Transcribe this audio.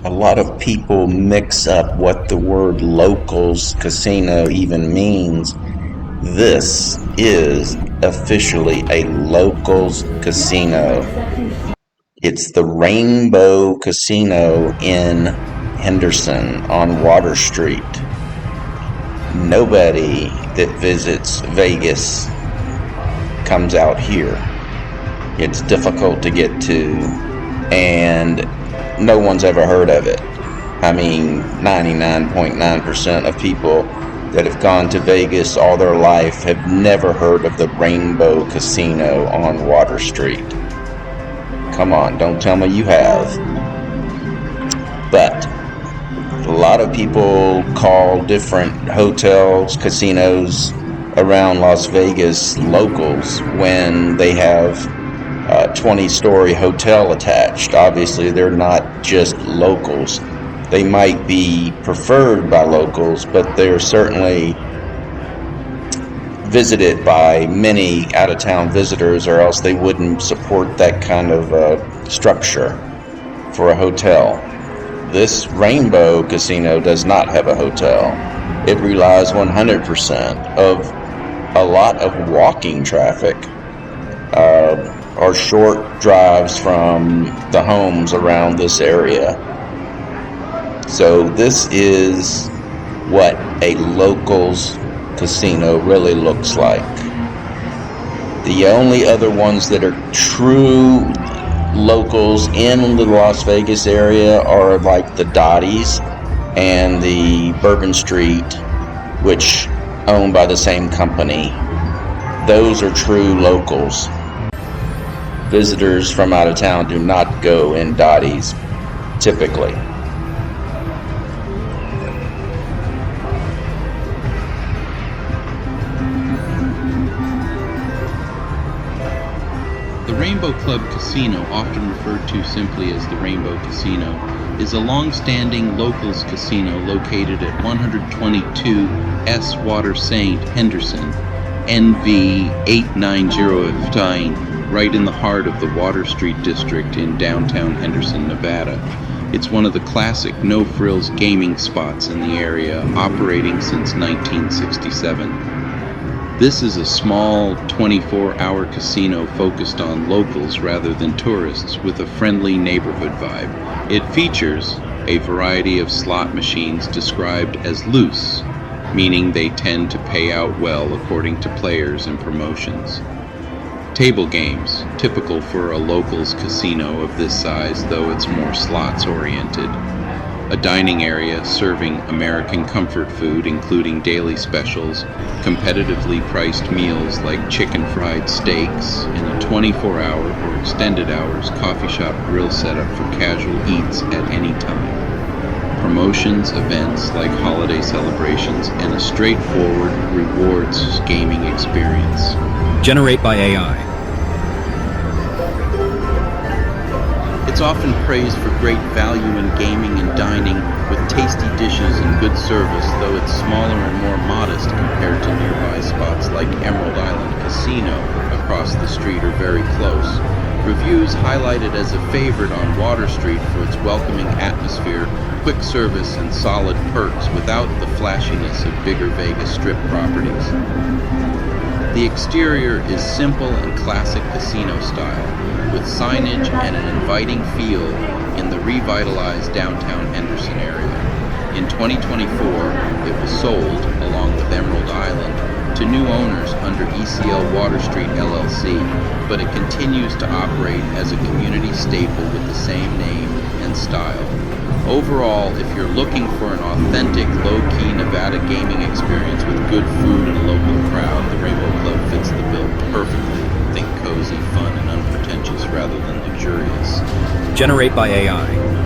A lot of people mix up what the word locals casino even means. This is officially a locals casino. It's the Rainbow Casino in Henderson on Water Street. Nobody that visits Vegas comes out here. It's difficult to get to, and no one's ever heard of it. I mean, 99.9% of people that have gone to Vegas all their life have never heard of the Rainbow Casino on Water Street. Come on, don't tell me you have. But a lot of people call different hotels, casinos around Las Vegas locals when they have a 20-story hotel attached. Obviously, they're not just locals. They might be preferred by locals, but they're certainly visited by many out-of-town visitors, or else they wouldn't support that kind of structure for a hotel. This Rainbow Casino does not have a hotel. It relies 100% of a lot of walking traffic, or short drives from the homes around this area. So this is what a locals casino really looks like. The only other ones that are true locals in the Las Vegas area are like the Dottie's and the Bourbon Street, which owned by the same company. Those are true locals. Visitors from out of town do not go in Dottie's typically. The Rainbow Club Casino, often referred to simply as the Rainbow Casino, is a long-standing locals casino located at 122 S. Water St. Henderson, NV 89015, right in the heart of the Water Street district in downtown Henderson, Nevada. It's one of the classic no-frills gaming spots in the area, operating since 1967. This is a small 24-hour casino focused on locals rather than tourists, with a friendly neighborhood vibe. It features a variety of slot machines described as loose, meaning they tend to pay out well according to players and promotions. Table games, typical for a locals casino of this size, though it's more slots oriented. A dining area serving American comfort food, including daily specials, competitively priced meals like chicken fried steaks, and a 24-hour or extended hours coffee shop grill setup for casual eats at any time. Promotions, events like holiday celebrations, and a straightforward rewards gaming experience. Generate by AI. It's often praised for great value in gaming and dining, with tasty dishes and good service, though it's smaller and more modest compared to nearby spots like Emerald Island Casino across the street or very close. Reviews highlight it as a favorite on Water Street for its welcoming atmosphere, quick service, and solid perks without the flashiness of bigger Vegas Strip properties. The exterior is simple and classic casino style, with signage and an inviting feel in the revitalized downtown Henderson area. In 2024, it was sold, along with Emerald Island, to new owners under ECL Water Street LLC, but it continues to operate as a community staple with the same name and style. Overall, if you're looking for an authentic, low-key Nevada gaming experience with good food and a local crowd, the Rainbow Club fits the bill perfectly. Think cozy, fun, and unpretentious rather than luxurious. Generate by AI.